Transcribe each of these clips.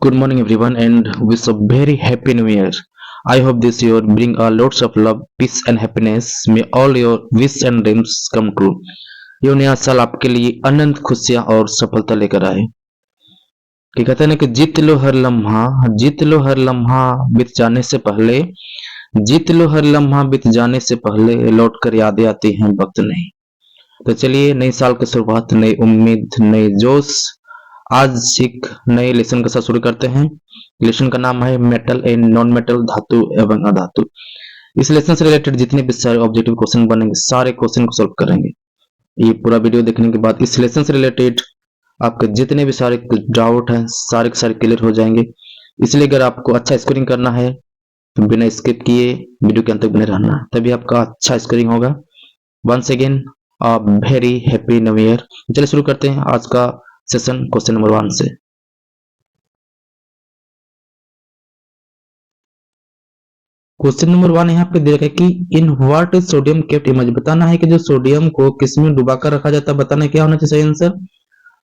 Good morning everyone and wish a very happy new year. I hope this year bring a lots of love, peace and happiness. May all your wish and dreams come true. ये नया साल आपके लिए अनंत खुशियां और सफलता लेकर आए। कि कहते हैं ना कि जीत लो हर लम्हा बीत जाने से पहले, जीत लो हर लम्हा बीत जाने से पहले, लौट कर यादें आती हैं वक्त नहीं। तो चलिए नई साल की शुरुआत, नई उम्मीद, नई जोश। आज एक नए लेसन के साथ शुरू करते हैं। लेसन का नाम है मेटल एंड नॉन मेटल, धातु एवं अधातु। इस लेसन से रिलेटेड जितने भी सारे ऑब्जेक्टिव क्वेश्चन बनेंगे, सारे क्वेश्चन को सॉल्व करेंगे। ये पूरा वीडियो देखने के बाद इस लेसन से रिलेटेड आपके जितने भी सारे डाउट हैं, सारे के सारे क्लियर हो जाएंगे। इसलिए अगर आपको अच्छा स्कोरिंग करना है तो बिना स्किप किए वीडियो के अंत तक बने रहना है, तभी आपका अच्छा स्कोरिंग होगा। Once again very happy new year. चलिए शुरू करते हैं आज का सेशन क्वेश्चन नंबर 1 से। क्वेश्चन नंबर 1 यहाँ पे दे रखा है कि in what is sodium kept image. बताना है कि जो सोडियम को किस में डुबाकर रखा जाता है। बताना क्या होना चाहिए सही आंसर।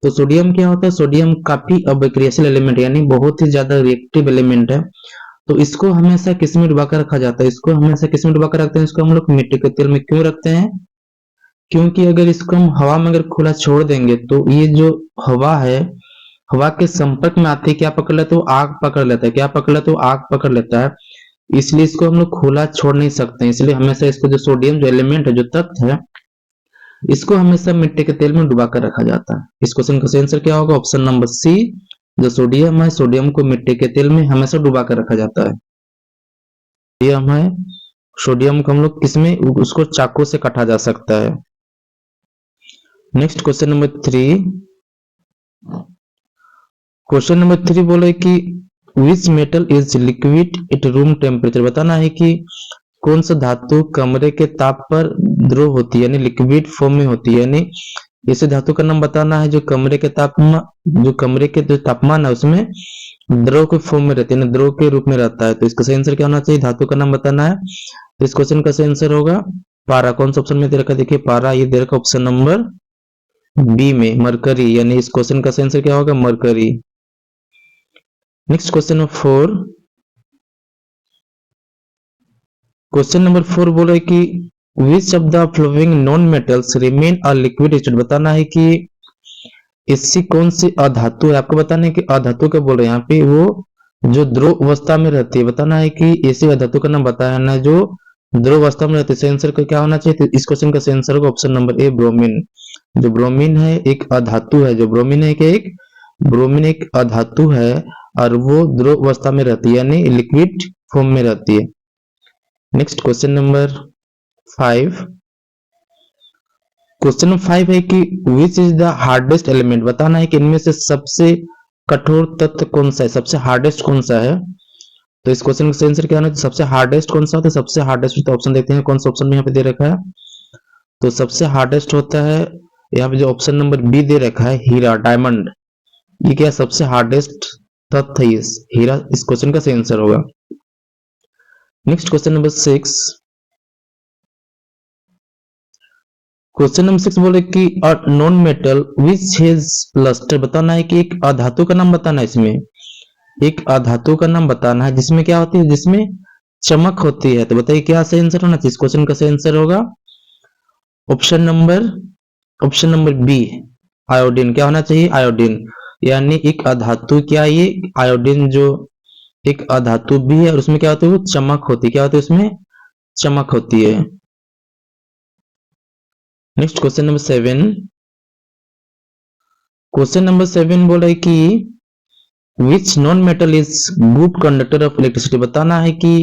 तो सोडियम क्या होता है, सोडियम काफी अविक्रियाशील एलिमेंट यानी बहुत ही ज्यादा रिएक्टिव एलिमेंट है। तो इसको हमेशा किस में डुबाकर रखा जाता है, इसको हमेशा किस में डुबाकर रखते हैं, इसको हम लोग मिट्टी के तेल में क्यों रखते हैं, क्योंकि अगर इसको हम हवा में अगर खुला छोड़ देंगे तो ये जो हवा है, हवा के संपर्क में आते ही क्या पकड़ लेते हो, आग पकड़ लेता है। क्या पकड़ लेते हो, आग पकड़ लेता है। इसलिए इसको हम लोग खुला छोड़ नहीं सकते, इसलिए हमेशा इसको जो सोडियम जो एलिमेंट है, जो तत्व है, इसको हमेशा मिट्टी के तेल में डुबा कर रखा जाता है। इस क्वेश्चन का सही आंसर क्या होगा, ऑप्शन नंबर सी। जो सोडियम है, सोडियम को मिट्टी के तेल में हमेशा डुबा कर रखा जाता है। सोडियम है, सोडियम को हम लोग किसमें, उसको चाकू से काटा जा सकता है। Next question number 3। Question number 3 बोले कि which metal is liquid at room temperature. बताना है कि कौन सा धातु कमरे के ताप पर द्रव होती है, यानी लिक्विड फॉर्म में होती है। यानी इसे धातु का नाम बताना है जो कमरे के तापमान, जो कमरे के जो तापमान है उसमें द्रव के फॉर्म में रहती है, यानी द्रव के रूप में रहता है। तो इसका सही आंसर क्या होना चाहिए, धातु का नाम बताना है। तो इस क्वेश्चन का सही आंसर होगा पारा। कौन सा ऑप्शन में दे रखा, देखिए पारा, ये दे रखा ऑप्शन नंबर बी में, मरकरी। यानी इस क्वेश्चन का सही आंसर क्या होगा, mercury. Next question number 4। Question number 4 बोले कि which of the flowing non metals remain a liquid state. बताना है कि ऐसी कौन सी अधातु है, आपको बताना है कि अधातु क्या बोल रहे हैं यहाँ पे, वो जो ध्रुव अवस्था में रहती है। बताना है कि ऐसी अधातु का नाम बताया ना जो ध्रुव अवस्था में रहती है। सही आंसर का क्या होना चाहिए, तो इस क्वेश्चन का सही आंसर होगा ऑप्शन नंबर ए, ब्रोमीन। जो ब्रोमीन है एक अधातु है, जो ब्रोमीन है कि एक ब्रोमीन एक अधातु है और वो ध्रुव अवस्था में रहती है, यानी लिक्विड फॉर्म में रहती है। Next question number 5। Question number 5 है कि which is the hardest element. बताना है कि इनमें से सबसे कठोर तत्व कौन सा है, सबसे हार्डेस्ट कौन सा है। तो इस क्वेश्चन का आंसर क्या होना है, सबसे हार्डेस्ट कौन सा होता है, सबसे हार्डेस्ट तो ऑप्शन देखते हैं कौन सा ऑप्शन में यहाँ पे दे रखा है। तो सबसे हार्डेस्ट होता है यहाँ पे जो ऑप्शन नंबर बी दे रखा है, हीरा, डायमंड। ये क्या सबसे हार्डेस्ट तत्व है, इस हीरा। इस क्वेश्चन का सही आंसर होगा। Next question number 6। Question number 6 बोले कि non metal which has lustre. बताना है कि एक अधातु का नाम बताना है, इसमें एक अधातु का नाम बताना है जिसमें क्या होती है, जिसमें चमक होती है। तो बताइए क्या सही आंसर होना चाहिए, इस क्वेश्चन का सही आंसर होगा ऑप्शन नंबर बी, आयोडीन। क्या होना चाहिए, आयोडीन। यानी एक अधातु, क्या ये आयोडीन जो एक अधातु भी है और उसमें क्या होती है, वो चमक होती है। क्या होती है, उसमें चमक होती है। Next question number 7। Question number 7 बोल रहा है कि which non metal is good conductor of electricity. बताना है कि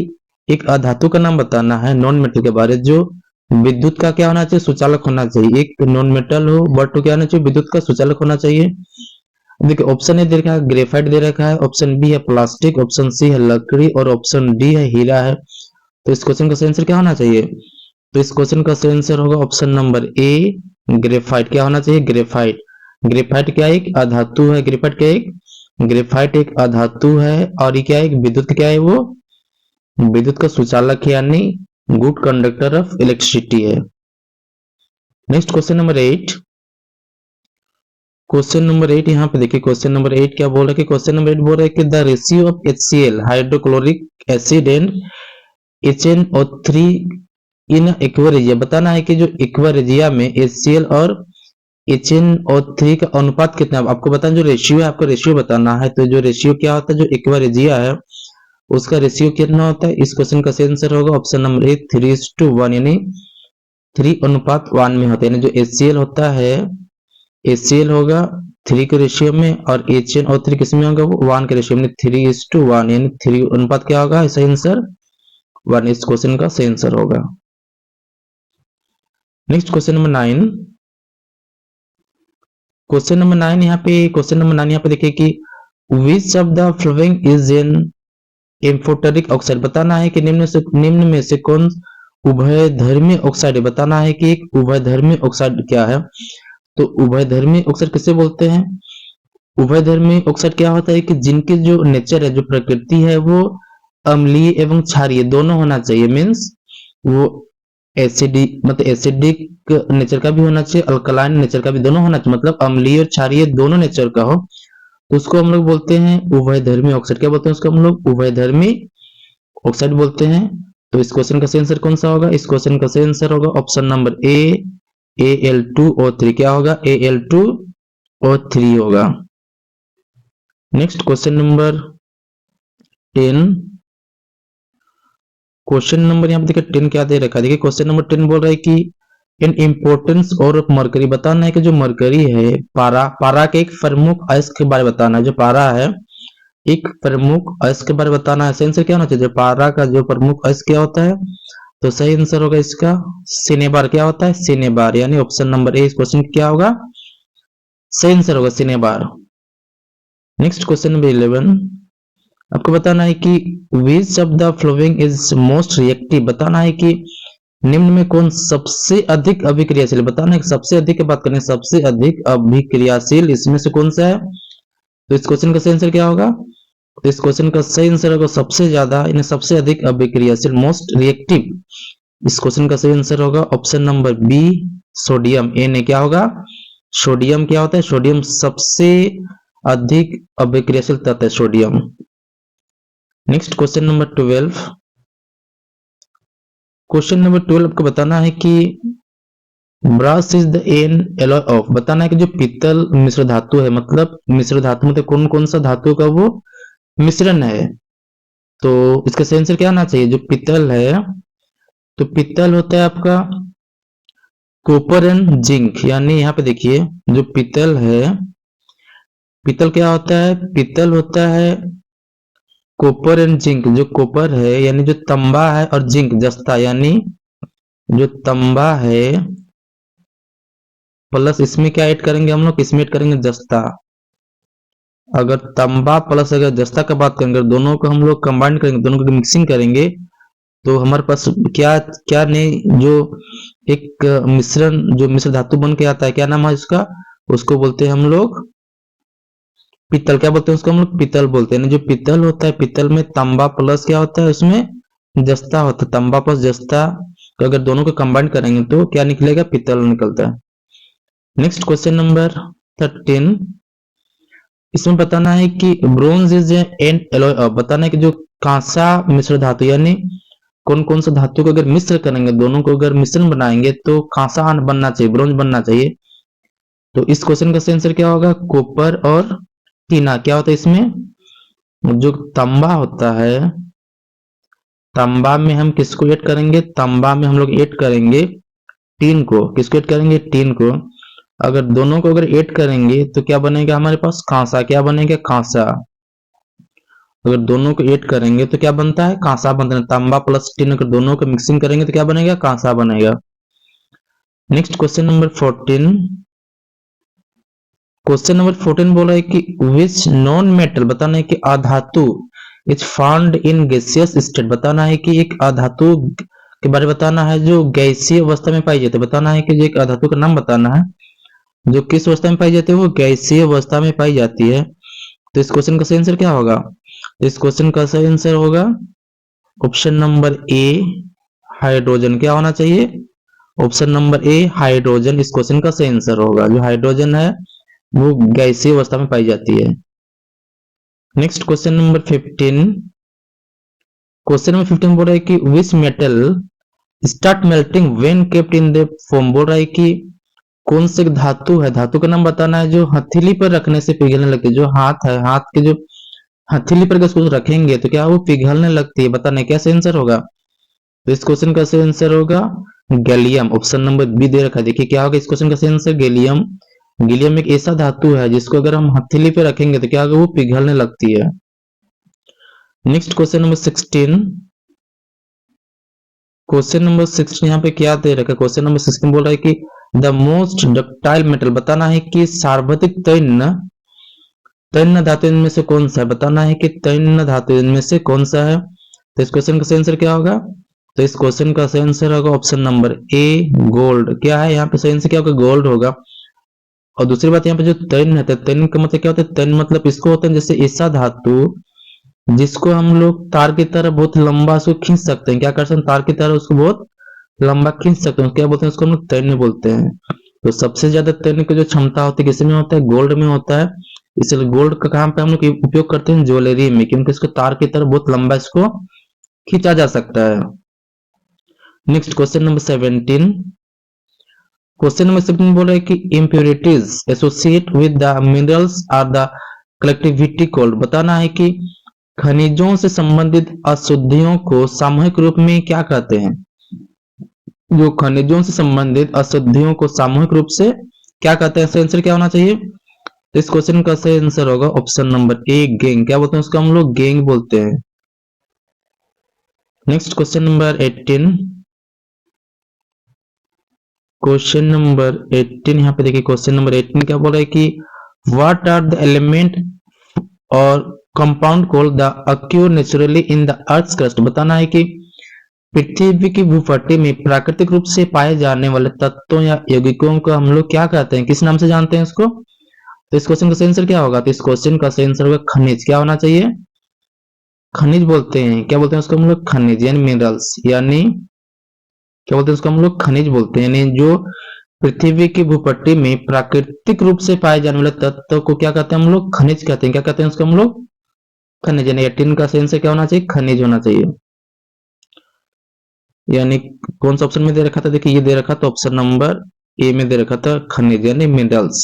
एक अधातु का नाम बताना है नॉन मेटल के बारे, जो विद्युत का क्या होना चाहिए, सुचालक होना चाहिए। एक नॉन मेटल हो बट क्या होना चाहिए, विद्युत का सुचालक होना चाहिए। देखिए ऑप्शन ए दे रखा है ग्रेफाइट दे रखा है, ऑप्शन बी है प्लास्टिक, ऑप्शन सी है लकड़ी और ऑप्शन डी है हीरा है। तो इस क्वेश्चन का सही आंसर क्या होना चाहिए, तो इस क्वेश्चन का सही आंसर होगा ऑप्शन नंबर ए, ग्रेफाइट। क्या होना चाहिए, ग्रेफाइट। ग्रेफाइट क्या एक अधातु है, ग्रेफाइट क्या एक, ग्रेफाइट एक अधातु है और ये क्या है, विद्युत क्या है, वो विद्युत का सुचालक है, यानी गुड कंडक्टर ऑफ इलेक्ट्रिसिटी है। Next question number 8। Question number 8 यहाँ पे देखिए, क्वेश्चन नंबर 8 क्या बोल रहा है कि क्वेश्चन नंबर 8 बोल रहा है कि the ratio of HCl hydrochloric acid and HNO3 इन एक्वेरिजिया, बताना है कि जो एक्वेरिजिया में HCl और HNO3 का अनुपात कितना है। आपको बताना जो रेशियो है, आपको रेशियो बताना है। तो जो रेशियो क्या होता है, जो एक्वेरिजिया है उसका रेशियो कितना होता है। इस क्वेश्चन का सही आंसर होगा ऑप्शन नंबर ए 3:1, यानी 3:1 में होता है। यानी जो HCl होता है, HCl होगा 3 के रेशियो में और HNO3 किस में होगा, वो 1 के रेशियो में, 3:1, यानी 3 अनुपात क्या होगा, सही आंसर 1 इस क्वेश्चन का सही आंसर होगा। Next question number 9। Question number 9 यहाँ पे देखिए कि which of the following is an amphoteric oxide, बताना है कि निम्न में से कौन उभयधर्मी ऑक्साइड है। बताना है कि एक उभयधर्मी ऑक्साइड क्या है। तो उभयधर्मी ऑक्साइड किसे बोलते हैं। उभयधर्मी ऑक्साइड क्या होता है कि जिनके जो नेचर है, जो प्रकृति है, वो अम्लीय एवं क्षारीय दोनों होना चाहिए। मीन्स वो एसिडिक, मतलब एसिडिक नेचर का भी होना चाहिए, अल्कलाइन नेचर का भी, दोनों होना चाहिए। मतलब अम्लीय और क्षारीय दोनों नेचर का हो, तो उसको हम लोग बोलते हैं उभयधर्मी ऑक्साइड। क्या बोलते हैं उसको हम लोग, उभयधर्मी ऑक्साइड बोलते हैं। तो इस क्वेश्चन का सही आंसर कौन सा होगा, इस क्वेश्चन का सही आंसर होगा ऑप्शन नंबर ए Al2O3। क्या होगा, Al2O3 होगा। Next question number 10। Question number यहाँ पे देखिए 10 क्या दे रखा है। देखिए क्वेश्चन नंबर 10 बोल रहा है कि इन इम्पोर्टेंस और मरकरी, बताना है कि जो मरकरी है, पारा के एक प्रमुख अयस्क के बारे में बताना है। जो पारा है एक प्रमुख अयस्क के बारे में बताना है। सही आंसर क्या होना चाहिए, जो पारा का जो प्रमुख अयस्क क्या होता है। तो सही आंसर होगा इसका सिनेबार। क्या होता है, सिनेबार, यानी ऑप्शन नंबर ए इस क्वेश्चन क्या होगा, सही आंसर होगा सिनेबार। Next question number 11। आपको बताना है कि which of the following is most reactive, बताना है कि निम्न में कौन सबसे अधिक अभिक्रियाशील। बताना है कि सबसे अधिक की बात करें, सबसे अधिक अभिक्रियाशील इसमें से कौन सा है। तो इस क्वेश्चन का सही आंसर क्या होगा, तो इस क्वेश्चन का सही आंसर होगा सबसे ज्यादा, यानी सबसे अधिक अभिक्रियाशील, मोस्ट रिएक्टिव। इस क्वेश्चन का सही आंसर होगा ऑप्शन नंबर बी सोडियम। ए ने क्या होगा, सोडियम क्या होता है, सोडियम सबसे अधिक अभिक्रियाशील तत्व है sodium. Next question number 12। Question number 12 आपको बताना है कि brass is the an alloy of, बताना है कि जो पीतल मिश्र धातु है, मतलब मिश्र धातु मतलब कौन कौन सा धातु का वो मिश्रण है। तो इसका सही आंसर क्या आना चाहिए, जो पीतल है, तो पीतल होता है आपका कॉपर एंड जिंक। यानी यहाँ पे देखिए जो पीतल है, पीतल क्या होता है, पीतल होता है कॉपर एंड जिंक। जो कॉपर है यानी जो तांबा है, और जिंक जस्ता, यानी जो तांबा है प्लस इसमें क्या ऐड करेंगे हम लोग, इसमें ऐड करेंगे जस्ता। अगर तांबा प्लस अगर जस्ता का बात करेंगे, दोनों को हम लोग कंबाइन करेंगे, दोनों को मिक्सिंग करेंगे, तो हमारे पास क्या क्या नहीं, जो एक मिश्रण, जो मिश्र धातु बन के आता है, क्या नाम है उसका, उसको बोलते हैं हम लोग पीतल। क्या बोलते हैं उसको हम लोग, पीतल बोलते हैं। जो पीतल होता है, पीतल में तांबा प्लस क्या होता है, उसमें जस्ता होता है, तांबा प्लस जस्ता। तो अगर दोनों को कंबाइन करेंगे तो क्या निकलेगा, पीतल निकलता है। Next question number 13। इसमें बताना है कि bronze is an alloy of, बताना है कि जो कांसा मिश्र धातु, यानी कौन कौन सा धातु को अगर मिश्र करेंगे, दोनों को अगर मिश्रण बनाएंगे तो कांसा बनना चाहिए, ब्रोंज बनना चाहिए। तो इस क्वेश्चन का आंसर क्या होगा, कॉपर और टीना। क्या होता है इसमें, जो तांबा होता है, तांबा में हम किसको ऐड करेंगे, तांबा में हम लोग ऐड करेंगे टीन को। किसको ऐड करेंगे, टीन को। अगर दोनों को अगर ऐड करेंगे तो क्या बनेगा हमारे पास, कांसा। क्या बनेगा, कांसा। अगर दोनों को ऐड करेंगे तो क्या बनता है, कांसा बनता है। तांबा प्लस टीन अगर दोनों को मिक्सिंग करेंगे तो क्या बनेगा, कांसा बनेगा। Next question number 14। Question number 14 बोल रहा है कि विच नॉन मेटल, बताना है कि अधातु is found in gaseous state, बताना है कि एक अधातु के बारे में बताना है जो गैसीय अवस्था में पाई जाती है। बताना है कि जो एक अधातु का नाम बताना है जो किस अवस्था में पाई जाती है, वो गैसीय अवस्था में पाई जाती है। तो इस क्वेश्चन का सही आंसर क्या होगा, इस क्वेश्चन का सही आंसर होगा ऑप्शन नंबर ए हाइड्रोजन। क्या होना चाहिए, ऑप्शन नंबर ए हाइड्रोजन इस क्वेश्चन का सही आंसर होगा। जो हाइड्रोजन है वो गैसीय अवस्था में पाई जाती है। Next question number 15। Question number 15 बोल रहा है कि which metal start melting when kept in the form. बोल रहा है कि कौन सी धातु है, धातु का नाम बताना है, जो हथेली पर रखने से पिघलने लगती है। जो हाथ है, हाथ के जो हथेली पर उसको रखेंगे तो क्या वो पिघलने लगती है, बताना है क्या सही आंसर होगा। तो इस क्वेश्चन का सही आंसर होगा गैलियम। ऑप्शन नंबर बी दे रखा है। देखिए क्या होगा इस क्वेश्चन का सही आंसर, गैलियम। गैलियम एक ऐसा धातु है जिसको अगर हम हथेली पे रखेंगे तो क्या होगा, वो पिघलने लगती है। Next question number 16। Question number 16 यहाँ पे क्या दे रखा है, क्वेश्चन नंबर 16 बोल रहा है कि द मोस्ट डक्टाइल मेटल, बताना है कि सर्वाधिक तन्य तन्य धातु इनमें से कौन सा है, बताना है कि तन्य धातु इनमें से कौन सा है। तो इस क्वेश्चन का सही आंसर क्या होगा, तो इस क्वेश्चन का सही आंसर होगा ऑप्शन नंबर ए गोल्ड। क्या है यहाँ पे सही आंसर क्या होगा, गोल्ड होगा। और दूसरी बात यहाँ पे जो तन्य है, तन्य का मतलब क्या होता है, तन्य मतलब इसको होता है जैसे ऐसा धातु जिसको हम लोग तार की तरह बहुत लंबा उसको खींच सकते हैं। क्या कर सकते हैं, तार की तरह उसको बहुत लंबा खींच सकते हैं, क्या बोलते हैं उसको हम लोग तन्य बोलते हैं। तो सबसे ज्यादा तन्य की जो क्षमता होती है किसमें होता है, गोल्ड में होता है। इसलिए गोल्ड का काम पे हम लोग उपयोग करते हैं ज्वेलरी में, क्योंकि इसको तार की तरह बहुत लंबा इसको खींचा जा सकता है। Next question number 17। Question number 17 बोल रहा है कि impurities associated with the minerals are the collectivity called, बताना है कि खनिजों से संबंधित अशुद्धियों को सामूहिक रूप में क्या कहते हैं। जो खनिजों से संबंधित अशुद्धियों को सामूहिक रूप से क्या कहते हैं, आंसर क्या होना चाहिए। इस क्वेश्चन का सही आंसर होगा ऑप्शन नंबर ए गैंग। क्या बोलते हैं उसको हम लोग गैंग बोलते हैं। Next question number 18। Question number 18 यहाँ पे देखिए, क्वेश्चन नंबर 18 क्या बोल रहा है कि व्हाट आर द एलिमेंट और compound called the occur naturally in the earth crust, बताना है कि पृथ्वी की भूपट्टी में प्राकृतिक रूप से पाए जाने वाले तत्वों या यौगिकों को हम लोग क्या कहते हैं, किस नाम से जानते हैं इसको। तो इस क्वेश्चन का सही आंसर क्या होगा, तो इस क्वेश्चन का सही आंसर होगा खनिज। क्या होना चाहिए, खनिज बोलते हैं। क्या बोलते हैं उसको हम लोग, खनिज यानी मिनरल्स, यानी क्या बोलते हैं उसको हम लोग खनिज बोलते हैं। यानी जो पृथ्वी की भूपट्टी में प्राकृतिक रूप से पाए जाने वाले तत्व को क्या कहते हैं हम लोग, खनिज कहते हैं। क्या कहते हैं उसको हम लोग, खनिज। यानी 18 का सही आंसर क्या होना चाहिए, खनिज होना चाहिए। यानी कौन सा ऑप्शन में दे रखा था, देखिए ये दे रखा था ऑप्शन नंबर ए में दे रखा था खनिज यानी minerals.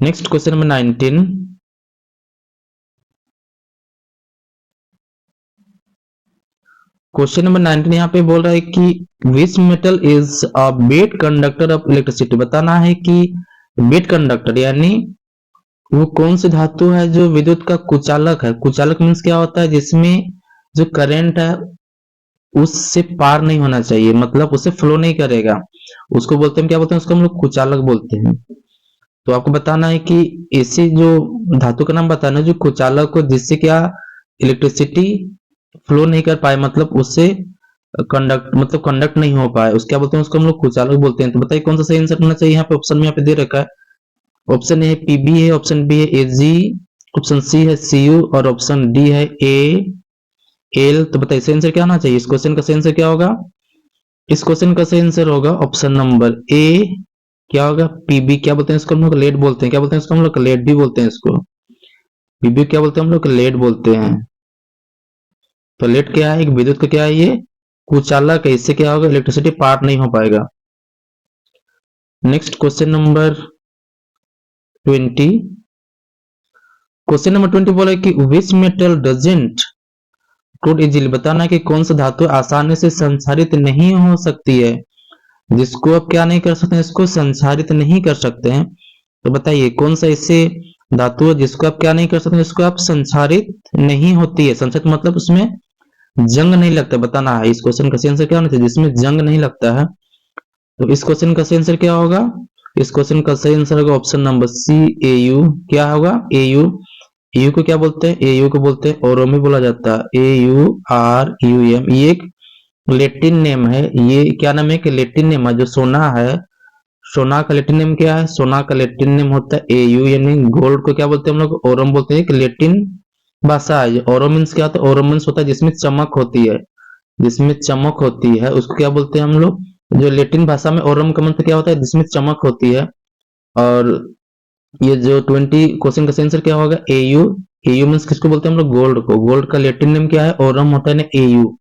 Next question number 19। Question number 19 यहाँ पे बोल रहा है कि which metal is a better conductor of electricity, बताना है कि बेट कंडक्टर यानी वो कौन सी धातु है जो विद्युत का कुचालक है। कुचालक मीन्स क्या होता है, जिसमें जो करंट है उससे पार नहीं होना चाहिए, मतलब उससे फ्लो नहीं करेगा, उसको बोलते हैं क्या बोलते हैं उसको हम लोग कुचालक बोलते हैं। तो आपको बताना है कि ऐसी जो धातु का नाम बताना है जो कुचालक को, जिससे क्या इलेक्ट्रिसिटी फ्लो नहीं कर पाए, मतलब उससे कंडक्ट नहीं हो पाए, उसको क्या बोलते हैं, उसको हम लोग कुचालक बोलते हैं। तो बताइए कौन सा सही आंसर होना चाहिए, यहाँ पे ऑप्शन में यहाँ पे दे रखा है। ऑप्शन ए है पीबी है, ऑप्शन बी है एजी, ऑप्शन सी है सीयू और ऑप्शन डी है ए एल। तो बताइए सही आंसर क्या होना चाहिए, इस क्वेश्चन का सही आंसर क्या होगा। इस क्वेश्चन का सही आंसर होगा ऑप्शन नंबर ए, क्या होगा पीबी। क्या बोलते हैं इसको हम लोग, लेड बोलते हैं। क्या बोलते हैं इसको हम लोग, लेड भी बोलते हैं इसको। पीबी क्या बोलते हैं हम लोग, लेड बोलते हैं। तो लेड क्या है, एक विद्युत का क्या है ये कुचालक है, इससे क्या होगा इलेक्ट्रिसिटी पार नहीं हो पाएगा। Next question number 20। Question number 20 बोला कि विच मेटल डजंट टूट इजीली, बताना है कि कौन सा धातु आसानी से संसारित नहीं हो सकती है, जिसको आप क्या नहीं कर सकते हैं, इसको संसारित नहीं कर सकते हैं। तो बताइए कौन सा ऐसे धातु है जिसको आप क्या नहीं कर सकते, जिसको आप संसारित नहीं होती है। संसारित मतलब उसमें जंग नहीं लगता, बताना है। इस क्वेश्चन का सही आंसर क्या होना चाहिए, जिसमें जंग नहीं लगता है। तो इस क्वेश्चन का सही आंसर क्या होगा, इस क्वेश्चन का सही आंसर होगा ऑप्शन नंबर सी एयू। क्या होगा एयू। एयू को क्या बोलते हैं, एयू को बोलते हैं ओरोमी बोला जाता है, ए यू आर यू एम। ये एक लेटिन नेम है, ये क्या नाम है कि लेटिन नेम है। जो सोना है, सोना का लेटिन नेम क्या है, सोना का लेटिन नेम होता है एयू, यानी गोल्ड को क्या बोलते हैं हम लोग, ओरम बोलते हैं। एक लेटिन भाषा है। ओरो मीन्स क्या होता है, ओरो मीन्स होता है जिसमें चमक होती है, जिसमें चमक होती है उसको क्या बोलते हैं हम लोग। जो लेटिन भाषा में ओरम का मतलब क्या होता है, जिसमें चमक होती है। और ये जो 20 क्वेश्चन का आंसर क्या होगा, एयू। एयू मीन्स किसको बोलते हैं हम लोग, गोल्ड को। गोल्ड का लैटिन नेम क्या है, ओरम होता है ना, AU.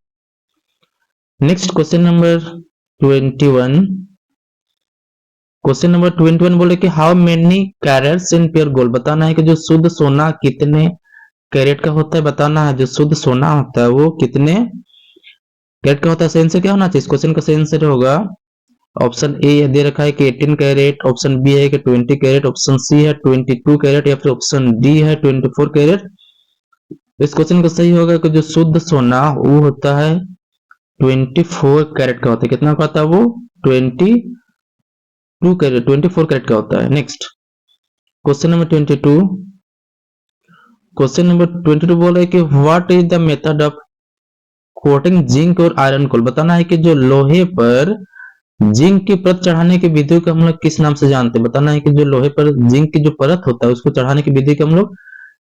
Next question number 21। Question number 21 बोले कि how many carats in pure gold, बताना है कि जो शुद्ध सोना कितने कैरेट का होता है, बताना है जो शुद्ध सोना होता है वो कितने कैरेट का होता है। सही आंसर क्या होना चाहिए इस क्वेश्चन का, सही आंसर होगा ऑप्शन ए दे रखा है कि 18 कैरेट, ऑप्शन बी है कि 20 कैरेट, ऑप्शन सी है 22 कैरेट, या फिर ऑप्शन डी है 24 कैरेट। इस क्वेश्चन का सही होगा कि जो शुद्ध सोना वो होता है 24 कैरेट का होता है। कितना का होता है वो, 22 कैरेट, 24 कैरेट का होता है। Next question number 22। Question number 22 बोल रहा है कि what is the method of coating zinc और आयरन कोल, बताना है कि जो लोहे पर जिंक की परत चढ़ाने की विधि को हम लोग किस नाम से जानते हैं। बताना है कि जो लोहे पर जिंक की जो परत होता है उसको चढ़ाने की विधि को हम लोग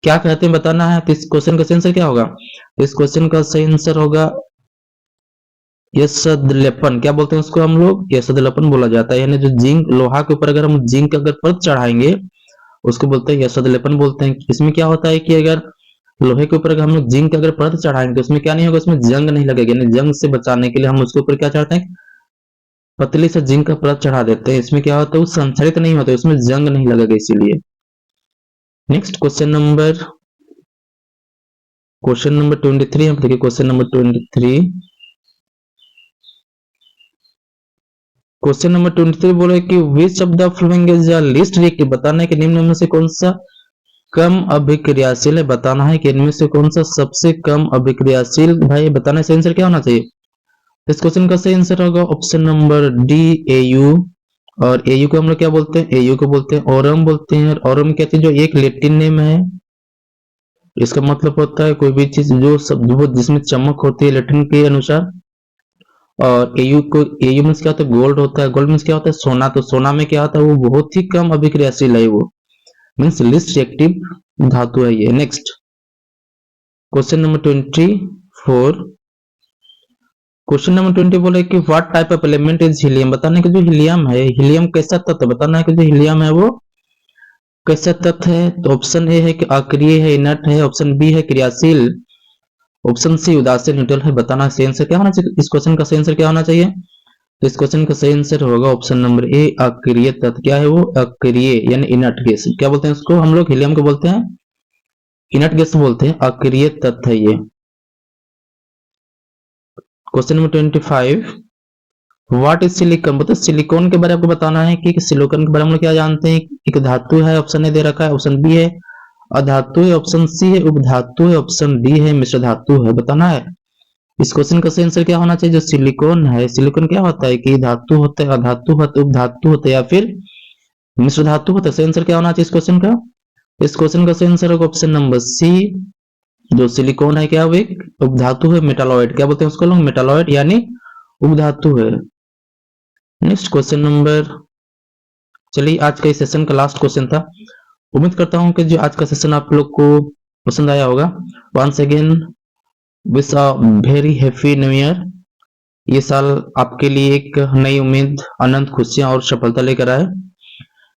क्या कहते हैं, बताना है। तो इस क्वेश्चन का सही आंसर क्या होगा, इस क्वेश्चन का सही आंसर होगा यशदलेपन। क्या बोलते हैं उसको हम लोग, यशदलेपन बोला जाता है। यानी जो जिंक लोहा के ऊपर अगर हम जिंक अगर परत चढ़ाएंगे उसको बोलते हैं यशदलेपन बोलते हैं। इसमें क्या होता है कि अगर लोहे के ऊपर अगर हम लोग जिंक अगर परत चढ़ाएंगे तो उसमें क्या नहीं होगा, उसमें जंग नहीं लगेगा। यानी जंग से बचाने के लिए हम उसके ऊपर क्या चढ़ाते हैं, पतली से जिंक का परत चढ़ा देते हैं। इसमें क्या होता है, वो संक्षारित नहीं होता, उसमें जंग नहीं लगेगा इसीलिए। नेक्स्ट क्वेश्चन नंबर 23 हम देखिए। Question number 23। क्वेश्चन नंबर 23 बोले कि which of the following is the least reactive, बताना है कि निम्न में से कौन सा कम अभिक्रियाशील है। बताना है कि इनमें से कौन सा सबसे कम अभिक्रियाशील, भाई बताना है सही आंसर क्या होना चाहिए। इस क्वेश्चन का सही आंसर होगा ऑप्शन नंबर डी, एयू। और एयू को हम लोग क्या बोलते हैं, एयू को बोलते हैं ओरम बोलते हैं। और ओरम कहते हैं जो एक लैटिन नेम है, इसका मतलब होता है कोई भी चीज जो सब वो जिसमें चमक होती है लैटिन के अनुसार। और एयू मीन्स क्या होता है, गोल्ड होता है। गोल्ड मीन्स क्या होता है, सोना। तो सोना में क्या होता है, वो बहुत ही कम अभिक्रियाशील है, वो मीन्स लिस्ट रिएक्टिव धातु है ये। Next question number 24। Question number 20 बोले कि what type of element is helium, बताना है कि जो हीलियम है, हीलियम कैसा तत्व, बताना है कि जो हीलियम है वो कैसा तत्व है। तो ऑप्शन ए है कि अक्रिय है, इनर्ट है, ऑप्शन बी है क्रियाशील, ऑप्शन सी उदासीन न्यूट्रल है। बताना सही आंसर क्या होना चाहिए, इस क्वेश्चन का सही आंसर क्या होना चाहिए। तो इस क्वेश्चन का सही आंसर होगा ऑप्शन नंबर ए, अक्रिय तत्व। क्या है वो, अक्रिय यानी इनर्ट गैस। क्या बोलते हैं उसको हम लोग, हीलियम को बोलते हैं इनर्ट गैस बोलते हैं, अक्रिय तत्व है ये। Question number 25। What is silicon, मतलब सिलिकॉन के बारे में आपको बताना है कि सिलिकॉन के बारे में हम लोग क्या जानते हैं। एक धातु है, ऑप्शन ए दे रखा है, ऑप्शन बी है अधातु है, ऑप्शन सी है उपधातु है, ऑप्शन डी है मिश्र धातु है। बताना है इस क्वेश्चन का सही आंसर क्या होना चाहिए। जो सिलिकॉन है, सिलिकॉन क्या होता है कि धातु होता है, अधातु होता है, उपधातु होता है, या फिर मिश्र धातु होता है। सही आंसर क्या होना चाहिए इस क्वेश्चन का, इस क्वेश्चन का सही आंसर होगा ऑप्शन नंबर सी। जो सिलिकॉन है क्या वो एक उपधातु है, मेटालॉइड। क्या बोलते हैं उसको लोग, मेटालॉइड यानी उपधातु है। नेक्स्ट क्वेश्चन नंबर, चलिए आज का इस सेशन का लास्ट क्वेश्चन था। उम्मीद करता हूं कि जो आज का सेशन आप लोग को पसंद आया होगा। Once again wish a very happy new year. ये साल आपके लिए एक नई उम्मीद, अनंत खुशियां और सफलता लेकर आए।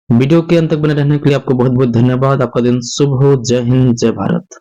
वीडियो के अंत तक बने रहने के लिए आपको बहुत बहुत धन्यवाद। आपका दिन शुभ हो। जय हिंद, जय भारत।